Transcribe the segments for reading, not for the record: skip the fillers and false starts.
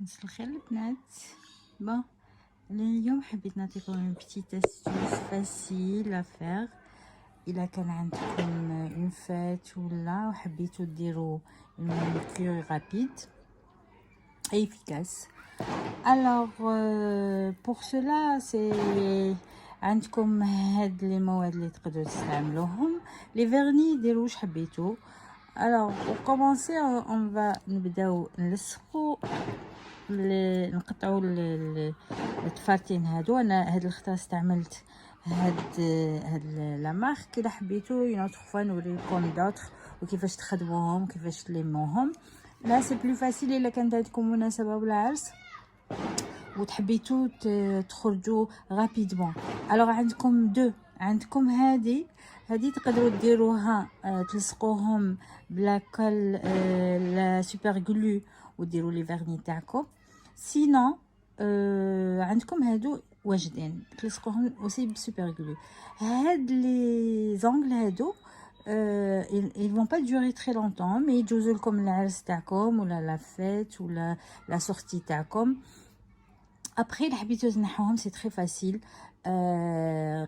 مساء الخير البنات. بون اليوم حبيت نعطيكم اون بتيت استوس فاسيل افير. الا كان عندكم اون فات ولا وحبيتو ديروا اون مانيكير رابيد efficace. Alors pour cela c'est عندكم هاد لي مواد اللي تقدروا تستعملوهم. لي فيرني ديروا واش حبيتو. alors pour commencer on va نبداو نلصقوا نقطعوا التفارتين هادو. انا هاد الخطره استعملت هاد لا مارك. الا حبيتو اون اوتر فوا نوريكم دوطخ وكيفاش تخدموهم كيفاش تلموهم. لا سي بلو فاسيل الا كانت عندكم مناسبه ولا عرس وتحبيتو تخرجوا رابيدمون. الوغ عندكم عندكم هادي تقدروا ديروها تلصقوهم بلا كل لا سوبر غلو وديروا لي فيرني تاعكم. سينو عندكم هادو واجدين تلصقوهم اوسي بسوبر غلو. هاد لي زونغل هادو ils vont pas durer très longtemps mais يجوزوا لكم العرس تاعكم ولا لا فيت ولا لا سورتي تاعكم. ابري اللي حبيتو تنحوهم سي تري فاسيل.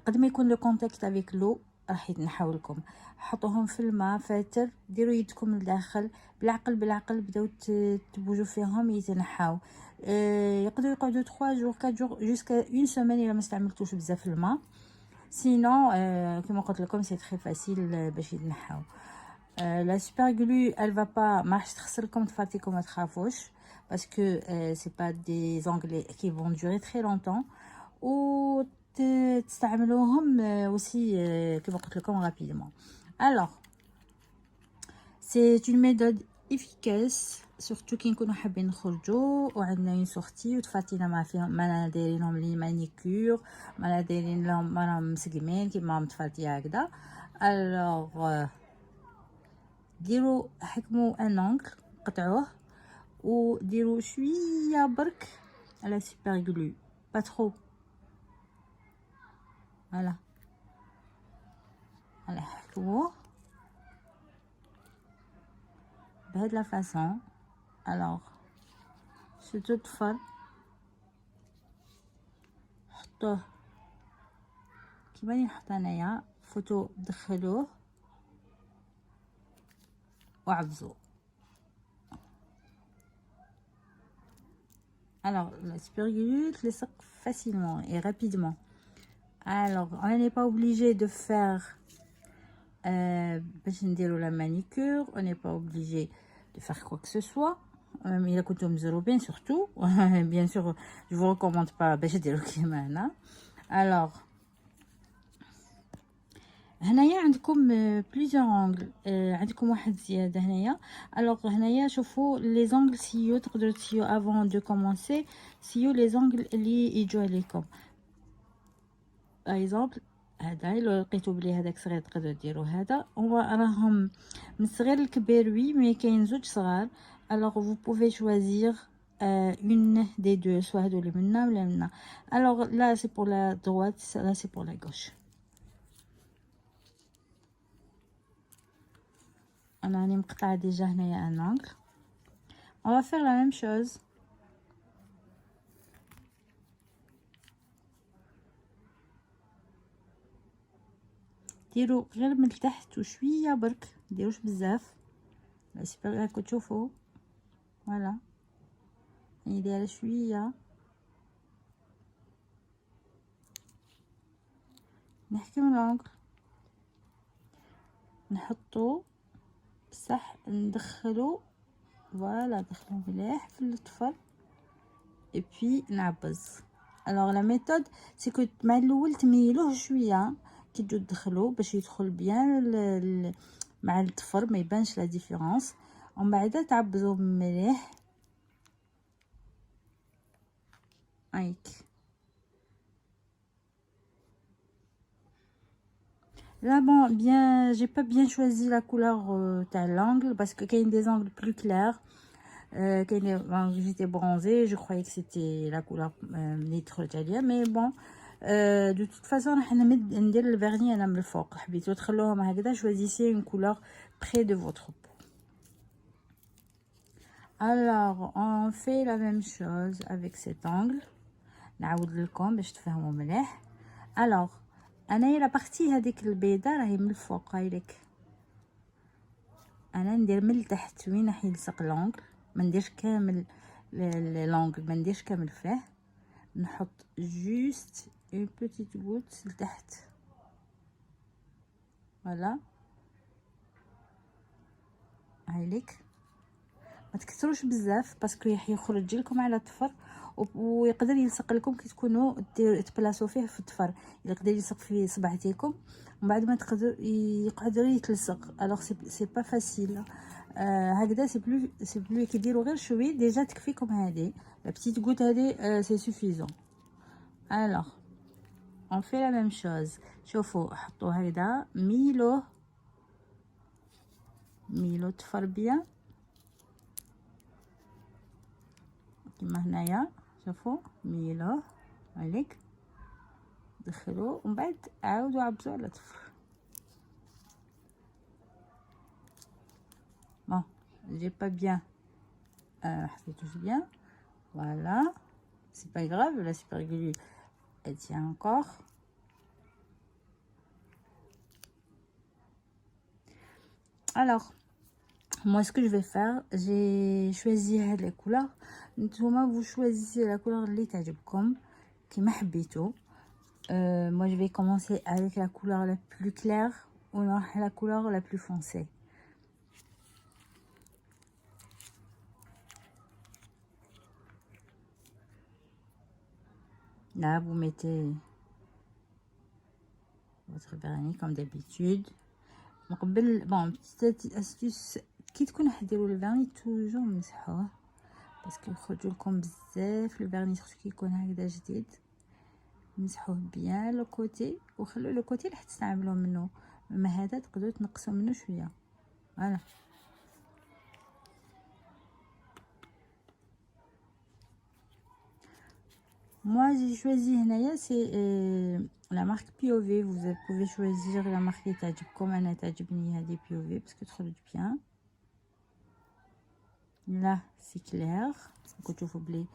قد ما يكون لو كونتاكت افيك لو راح يتنحاو لكم. حطوهم في الماء فاتر ديروا يدكم لداخل بالعقل بداو تبوجوا فيهم يتنحاو. يقدروا يقعدوا 3 جور 4 جور جوسكا اون سيمين الا ما استعملتوش بزاف الماء. سينو كما قلت لكم سي تري فاسيل باش يتنحاو. لا سوبر غلو elle va pas ما راحش تخسركم تفاتيكم ما تخافوش parce que c'est pas des ongles qui vont durer très longtemps و تستعملوهم aussi كما قلت لكم rapidement. alors c'est une méthode efficace surtout كي نكونوا حابين نخرجوا وعندنا اون سورتي وتفاتينا ما فيهم ما دايرينهم لي مانيكير ما دايرين لهم ما راهم مسقمين كيما متفاتيه هكذا. alors ديروا حكموا ان اونغل قطعوه وديروا شويه برك على سوبر غلو با ترو. فوالا حكموه بهاد لا فاصون. الوغ شدو الطفل حطوه كيما اللي نحط انايا فوتو دخلوه وعبزو. alors la super glue تلصق facilement et rapidement. alors on n'est pas obligé de faire باش نديرو la manicure on n'est pas obligé de faire quoi que ce soit. إلا كنتم مزروبين surtout bien sûr je vous recommande pas باش ديرو كيما هنا. alors هنايا عندكم بليزيور اونغل عندكم واحد زياده هنايا. الوغ هنايا شوفوا لي زونغل سيو تقدروا تسيو افون دو كومونسي سيو لي زونغل اللي يجوا عليكم. باغ اكزومبل هذا الا لقيتو بلي هذاك صغير تقدروا ديروا هذا. هو راهم من الصغير للكبير وي مي كاين زوج صغار. الوغ فو بوفي شوازير une des deux soit هادو اللي منا ولا منا. الوغ لا سي بور لا droite لا سي بور لا gauche. انا راني مقطعه ديجا هنايا ان انغل. on va faire la même chose. ديروا غير من تحت وشويه برك ديروش بزاف بس راكم تشوفوا. فوالا يعني دايره شويه نحكم الانغل نحطو بصح ندخلو. فوالا دخلو مليح في الطفل اي بي نعبز. الوغ لا ميثود سي كو مع الاول تميلوه شويه كي تجو تدخلو باش يدخل بيان مع الطفل ما يبانش لا ديفيرونس. ومن بعد تعبزو مليح هايك. Là bon bien j'ai pas bien choisi la couleur de l'angle parce que il y a des angles plus clairs. Quand j'étais bronzée je croyais que c'était la couleur نيترو تاعي mais bon de toute façon راح ندير الفيرني انا من الفوق. حبيتو تخلوهم هكذا choisissez une couleur près de votre peau. Alors, on fait la même chose avec cet angle. نعاود لكم باش تفهموا مليح. Alors, انايا لا بارتي هذيك البيضه راهي من الفوق هايليك. انا ندير من التحت وين راح يلصق لونغل، ما نديرش كامل لونغل، ما نديرش كامل فيه، نحط جوست اون بوتيت غوت لتحت. فوالا هايليك. ما تكثروش بزاف باسكو يخرج لكم على الطفر ويقدر يلصق لكم كي تكونوا تبلاصو فيه في الطفر، يقدر يلصق في صبعتيكم ومن بعد ما يقدر يتلصق. الوغ سي با فاسيل. هكذا سي بلو كيديروا غير شويه ديجا تكفيكم هذه لا بتيت غوت هذه، سي سوفيزون. الوغ اون في لا ميم شوز. شوفوا حطوا هكذا ميلو طفر بيان كيما هنايا. شوفوا ميلوه عليك، دخلوه ومن بعد عاودوا عبزوا على طفر. بون جي با بيان حطيتوش بيان. فوالا سي با غراف. لا سوبر غلو elle tient encore. Alors moi ce que je vais faire, j'ai choisi هاد les couleurs. نتوما vous choisissez la couleur اللي تعجبكم كيما حبيتو. Moi je vais commencer avec la couleur la plus claire ou la couleur la plus foncée. Là vous mettez votre vernis comme d'habitude. Bon, petite astuce, كي تكون حديروا الفيرني توجور مسحوه باسكو يخرجوا لكم بزاف. الفيرني خصو كيكون هكذا جديد، مسحوه بيان لو كوتي وخلوا لو كوتي اللي تستعملوا منه، اما هذا تقدروا تنقصوا منه شويه. فوالا moi j'ai choisi هنايا سي la marque POV. vous pouvez choisir la marque اللي تعجبكم. انا تعجبني هذه POV باسكو تخرج بيان. là c'est clair كنتو تشوفوا بلي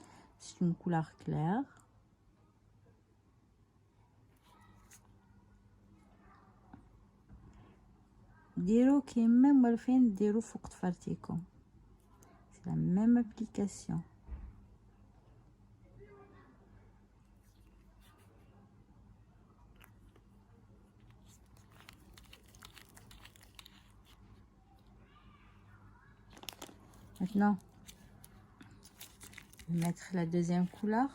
c'est une couleur claire. ديروا كيما موالفين ديروا فوق طفرتيكم، c'est la même application. Maintenant, je vais mettre la deuxième couleur.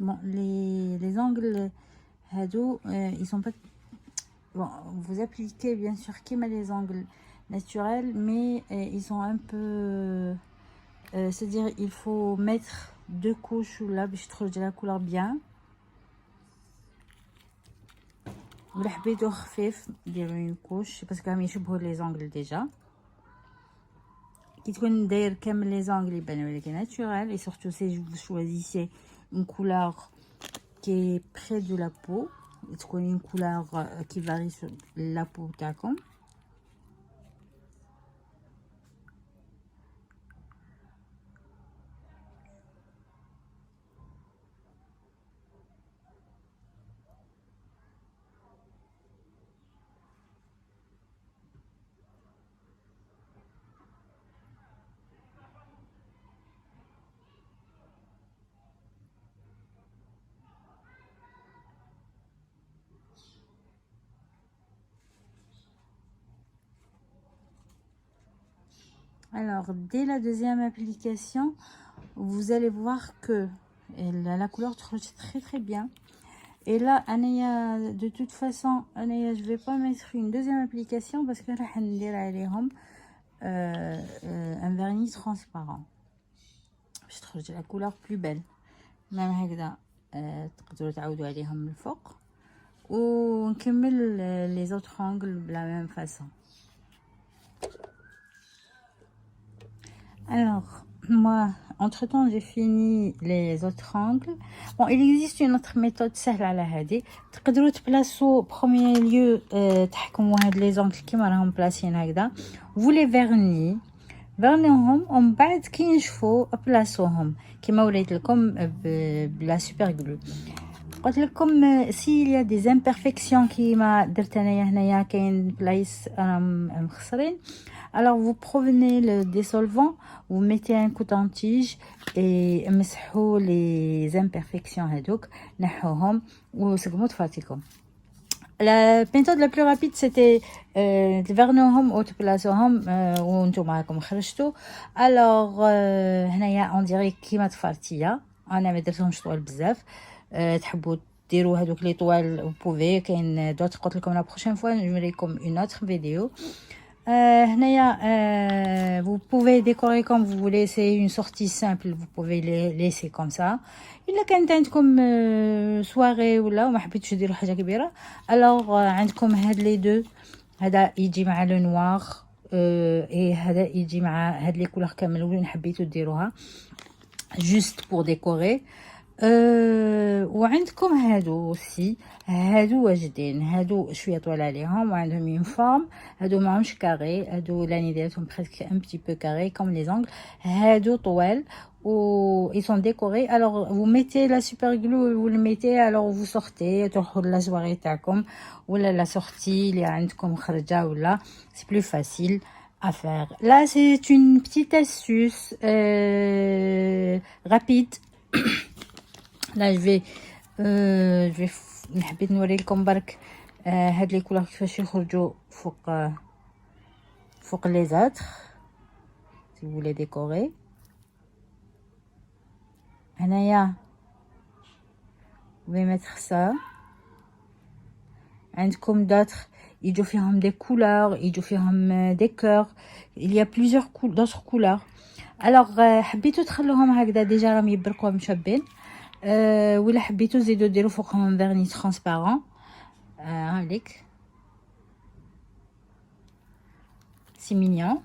Bon, les angles ils sont pas bon. Vous appliquez bien sûr comme les angles naturels, mais ils sont un peu c'est-à-dire il faut mettre deux couches là باش تخرج la couleur bien. ولا حبيتو خفيف ديروا une couche parce que راهم يشبهوا les angles déjà. كي تكون داير كامل les angles يبانوا لك naturel. Et surtout si vous choisissez une couleur qui est près de la peau, تكون une couleur qui varie sur la peau تاعكم. Alors dès la deuxième application vous allez voir que la couleur تخرج très très bien. Et là, de toute façon, je vais pas mettre une deuxième application parce que là, un vernis transparent. Je trouve la couleur plus belle. Même هكذا تقدروا تعودوا عليهم من الفوق ونكمل les autres angles de la même façon. Alors, moi, entre-temps, j'ai fini les autres angles. Bon, il existe une autre méthode سهلة على هذه. تقدروا تبلاصوا premier lieu تحكموا هاد les angles كيما راهم بلاصين هكذا. Vous les فيرنيوهم ومن بعد كي ينشفوا بلاصوهم كيما وريت لكم بلا سوبر غلو. قلت لكم s'il y a des imperfections كيما درت انايا هنايا كاين بلايص راهم مخسرين. Alors vous prenez le dissolvant, vous mettez un coton-tige et مسحوا les imperfections هذوك نحوهم وسقموا طفاتكم. La méthode la plus rapide c'était تفرنوهم ou تبلاصوهم وانتم راكم خرجتوا. Alors هنايا on dirait كيما تفارتيه. انا ما درتهمش طوال بزاف. تحبوا ديروا هذوك لي طوال vous pouvez. كاين دوت قلت لكم la prochaine fois نوريكم une autre vidéo. Vous pouvez décorer comme vous voulez, c'est une sortie simple, vous pouvez les laisser comme ça. إلا كانت عندكم soirée ولا ما حبيتوش ديروا حاجة كبيرة alors عندكم هاد لي دو. هذا يجي مع لو نوار هذا يجي مع هاد لي كولور كامل وين حبيتو ديروها juste pour décorer. وعندكم هادو aussi هادو واجدين. هادو شويه طوال عليهم وعندهم une forme. هادو ماهمش كاري. هادو لاني ديرتهم presque un petit peu carré comme les angles. هادو طوال و ils sont décorés. Alors vous mettez la super glue, vous le mettez, alors vous sortez تروحوا la soirée تاعكم ولا la sortie اللي عندكم خرجه ولا c'est plus facile à faire. Là c'est une petite astuce rapide. Là je vais حبيت نوريلكم برك هاد لي كولور كيفاش يخرجوا فوق les autres si vous voulez décorer. هنايا je vais mettre ça. عندكم d'autres يجوا فيهم des couleurs, يجوا فيهم des cœurs. Il y a plusieurs d'autres couleurs. Alors حبيتو تخلوهم هكذا ديجا راهم يبرقوا مشابين. ولا حبيتو زيدو ديروا فوقهم فيرني ترانسبارون هاوليك سي مينيون.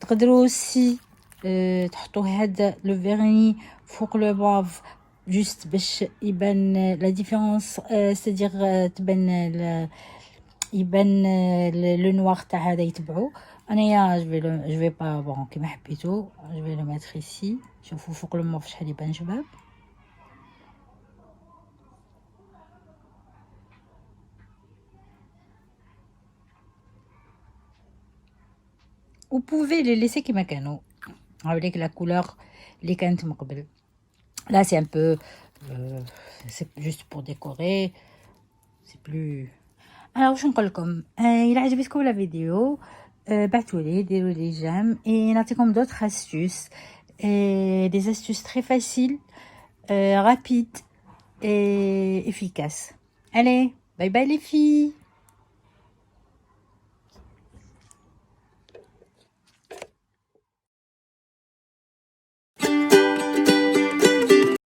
تقدروا aussi تحطوا هذا لو فيرني فوق لو موف جوست باش يبان لا ديفيرونس c'est-à-dire تبان يبان لو نوار تاع هذا يتبعوا. انايا je vais pas bon كيما حبيتو je vais le mettre ici. شوفوا فوق الموف شحال يبان شباب. vous pouvez les laisser كيما كانوا avec la couleur اللي كانت من قبل. Là c'est un peu c'est juste pour décorer, c'est plus. Alors واش نقول لكم إلا عجبتكم لا فيديو بعتولي ديروا لي جيم et نعطيكم d'autres astuces des astuces très faciles rapides et efficaces. Allez, bye bye les filles.